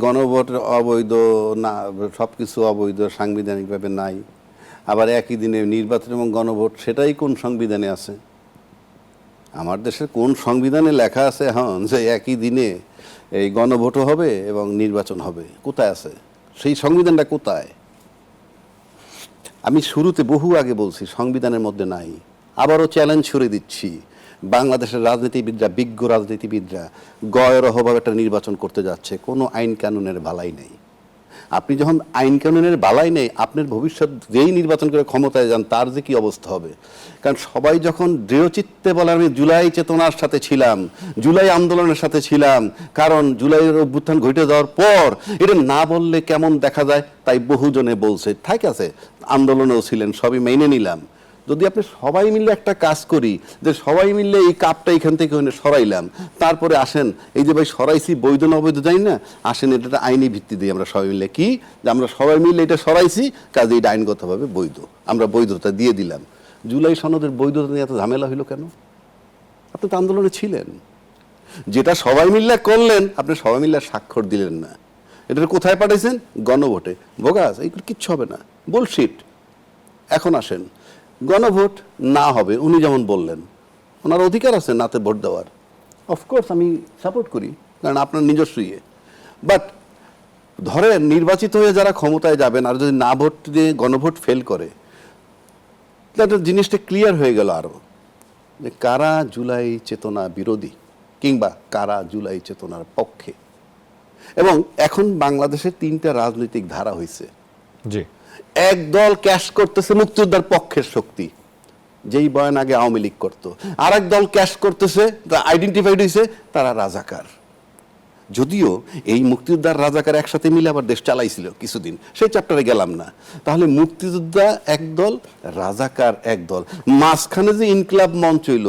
গণভোট অবৈধ না, সবকিছু অবৈধ, সাংবিধানিকভাবে নাই। আবার একই দিনে নির্বাচন এবং গণভোট, সেটাই কোন সংবিধানে আছে? আমার দেশের কোন সংবিধানে লেখা আছে এখন যে একই দিনে এই গণভোটও হবে এবং নির্বাচন হবে? কোথায় আছে সেই সংবিধানটা? কোথায়? আমি শুরুতে বহু আগে বলছি সংবিধানের মধ্যে নাই। আবারও চ্যালেঞ্জ ছুড়ে দিচ্ছি, বাংলাদেশের রাজনীতিবিদরা, বিজ্ঞ রাজনীতিবিদরা গয়রহভাবে একটা নির্বাচন করতে যাচ্ছে, কোনো আইন কানুনের বালাই নেই। আপনি যখন আইন কানুনের বালাই নেই, আপনার ভবিষ্যৎ যেই নির্বাচন করে ক্ষমতায় যান তার যে কি অবস্থা হবে। কারণ সবাই যখন দৃঢ়চিত্তে বলে আমি জুলাই চেতনার সাথে ছিলাম, জুলাই আন্দোলনের সাথে ছিলাম, কারণ জুলাইয়ের অভ্যুত্থান ঘটে যাওয়ার পর এটা না বললে কেমন দেখা যায়, তাই বহুজনে বলছে। ঠিক আছে, আন্দোলনেও ছিলেন, সবই মেনে নিলাম। যদি আপনি সবাই মিলে একটা কাজ করি, যে সবাই মিলে এই কাপটা এখান থেকে সরাইলাম, তারপরে আসেন এই যে ভাই সরাইছি বৈধ না অবৈধ জানি না, আসেন এটা আইনি ভিত্তি দিই আমরা সবাই মিলে, কি যে আমরা সবাই মিলে এটা সরাইছি, কাজে এটা আইনগতভাবে বৈধ, আমরা বৈধতা দিয়ে দিলাম। জুলাই সনদের বৈধতা নিয়ে এত ঝামেলা হইল কেন? আপনি তো আন্দোলনে ছিলেন, যেটা সবাই মিলে করলেন, আপনি সবাই মিলে স্বাক্ষর দিলেন না। এটা কোথায় পাঠাইছেন? গণভোটে। বোগাস, এইগুলো কিচ্ছু হবে না, বুলশিট। এখন আসেন, গণভোট না হবে, উনি যেমন বললেন, ওনার অধিকার আছে নাতে ভোট দেওয়ার, অফকোর্স আমি সাপোর্ট করি, কারণ আপনার নিজস্ব ইয়ে। বাট ধরেন নির্বাচিত হয়ে যারা ক্ষমতায় যাবেন আর যদি না ভোট দিয়ে গণভোট ফেল করে, তাহলে জিনিসটা ক্লিয়ার হয়ে গেল আরও, যে কারা জুলাই চেতনা বিরোধী কিংবা কারা জুলাই চেতনার পক্ষে। এবং এখন বাংলাদেশের তিনটা রাজনৈতিক ধারা হয়েছে। জি, এক দল ক্যাশ করতেছে মুক্তিযোদ্ধার পক্ষের শক্তি, যেই বয়ান আগে আওয়ামী লীগ করতো। আর এক দল ক্যাশ করতেছে, আইডেন্টিফাইড হয়েছে, তারা রাজাকার। যদিও এই মুক্তিযোদ্ধার রাজাকার একসাথে মিলে আবার দেশ চালাইছিল কিছুদিন, সেই চ্যাপ্টারে গেলাম না। তাহলে মুক্তিযোদ্ধা একদল, রাজাকার একদল, মাঝখানে যে ইনকিলাব মঞ্চ হইল,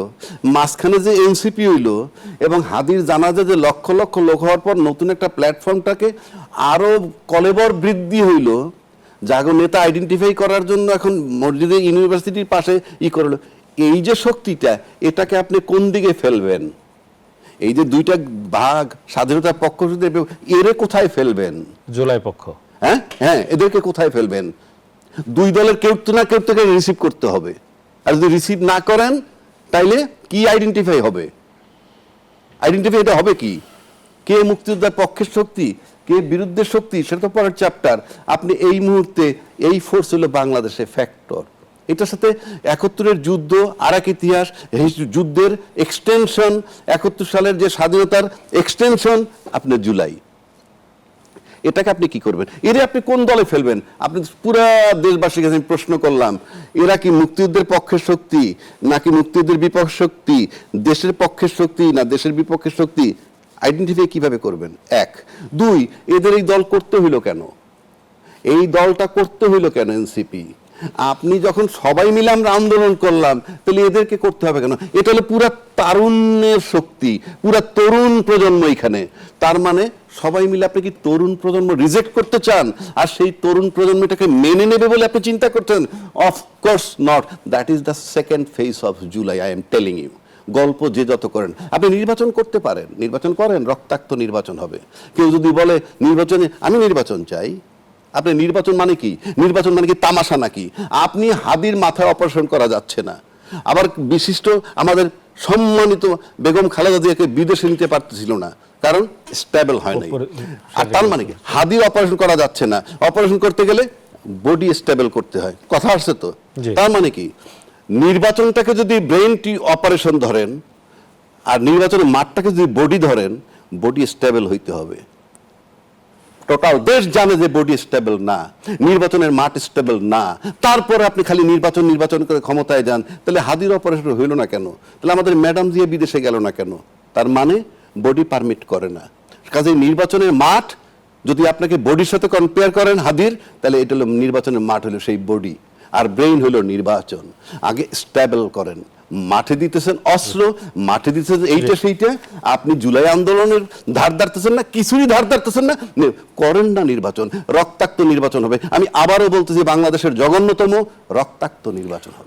মাঝখানে যে এনসিপি হইল, এবং হাদির জানাজা যে লক্ষ লক্ষ লোক হওয়ার পর নতুন একটা প্ল্যাটফর্মটাকে আরো কলেবর বৃদ্ধি হইল, জাগো নেতা আইডেন্টিফাই করার জন্য এখন মসজিদে ইউনিভার্সিটির পাশে করলো। এই যে শক্তিটা, এটাকে আপনি কোন দিকে ফেলবেন? এই যে দুইটা ভাগ, স্বাধীনতার পক্ষ, এরে কোথায় ফেলবেন? জুলাই পক্ষ, হ্যাঁ হ্যাঁ, এদেরকে কোথায় ফেলবেন? দুই দলের কেউ তো না কেউ থেকে রিসিভ করতে হবে। আর যদি রিসিভ না করেন, তাইলে কি আইডেন্টিফাই হবে? আইডেন্টিফাই এটা হবে কি? কে মুক্তিযোদ্ধার পক্ষের শক্তি, কে বিরুদ্ধের শক্তি, সেটা তো পরের চ্যাপ্টার। আপনি এই মুহূর্তে এই ফোর্স হলো বাংলাদেশে ফ্যাক্টর। এটার সাথে ৭১-এর যুদ্ধ আর এক ইতিহাস, এই যুদ্ধের এক্সটেনশন, ৭১ সালের যে স্বাধীনতার এক্সটেনশন আপনার জুলাই। এটাকে আপনি কি করবেন? এরা আপনি কোন দলে ফেলবেন? আপনি পুরা দেশবাসীর কাছে প্রশ্ন করলাম, এরা কি মুক্তিযুদ্ধের পক্ষের শক্তি নাকি মুক্তিযুদ্ধের বিপক্ষ শক্তি, দেশের পক্ষের শক্তি না দেশের বিপক্ষের শক্তি? আইডেন্টিফাই কিভাবে করবেন? এক। দুই, এদের এই দল করতে হইল কেন? এই দলটা করতে হইল কেন এনসিপি? আপনি যখন সবাই মিলে আমরা আন্দোলন করলাম, তাহলে এদেরকে করতে হবে কেন? এটা হলো পুরা তারুণ্যের শক্তি, পুরা তরুণ প্রজন্ম এখানে। তার মানে সবাই মিলে আপনি কি তরুণ প্রজন্ম রিজেক্ট করতে চান? আর সেই তরুণ প্রজন্মটাকে মেনে নেবে বলে আপনি চিন্তা করছেন? Of course not. That is the second phase of July, I am telling you. গল্প যে যত করেন, আপনি নির্বাচন করতে পারেন, নির্বাচন করেন, রক্তাক্ত নির্বাচন হবে। কেউ যদি বলে নির্বাচনে আমি নির্বাচন চাই, আপনি নির্বাচন মানে কি? নির্বাচন মানে কি তামাশা নাকি? আপনি হাদির মাথায় অপারেশন করা যাচ্ছে না, আবার বিশিষ্ট আমাদের সম্মানিত বেগম খালেদা জিয়াকে বিদেশে নিতে পারতেছিল না, কারণ স্টেবল হয় নাই। আর তার মানে কি? হাদির অপারেশন করা যাচ্ছে না, অপারেশন করতে গেলে বডি স্টেবল করতে হয়, কথা আসছে তো? তার মানে কি? নির্বাচনটাকে যদি ব্রেন অপারেশন ধরেন আর নির্বাচনের মাঠটাকে যদি বডি ধরেন, বডি স্টেবল হইতে হবে। টোটাল দেশ জানে যে বডি স্টেবল না, নির্বাচনের মাঠ স্টেবল না, তারপরে আপনি খালি নির্বাচন করে ক্ষমতায় যান, তাহলে হাদির অপারেশন হইল না কেন? তাহলে আমাদের ম্যাডাম দিয়ে বিদেশে গেল না কেন? তার মানে বডি পারমিট করে না। কাজে নির্বাচনের মাঠ যদি আপনাকে বডির সাথে কম্পেয়ার করেন হাদির, তাহলে এটা হলো নির্বাচনের মাঠ, হলো সেই বডি, আর ব্রেইন হলো নির্বাচন। আগে স্টেবল করেন, মাঠে দিতেছেন অস্ত্র, মাঠে দিতেছেন এইটা সেইটা। আপনি জুলাই আন্দোলনের ধার ধারতেছেন না, কিছুরই ধার ধারতেছেন না, করেন না নির্বাচন, রক্তাক্ত নির্বাচন হবে। আমি আবারও বলতেছি, বাংলাদেশের জঘন্যতম রক্তাক্ত নির্বাচন হবে।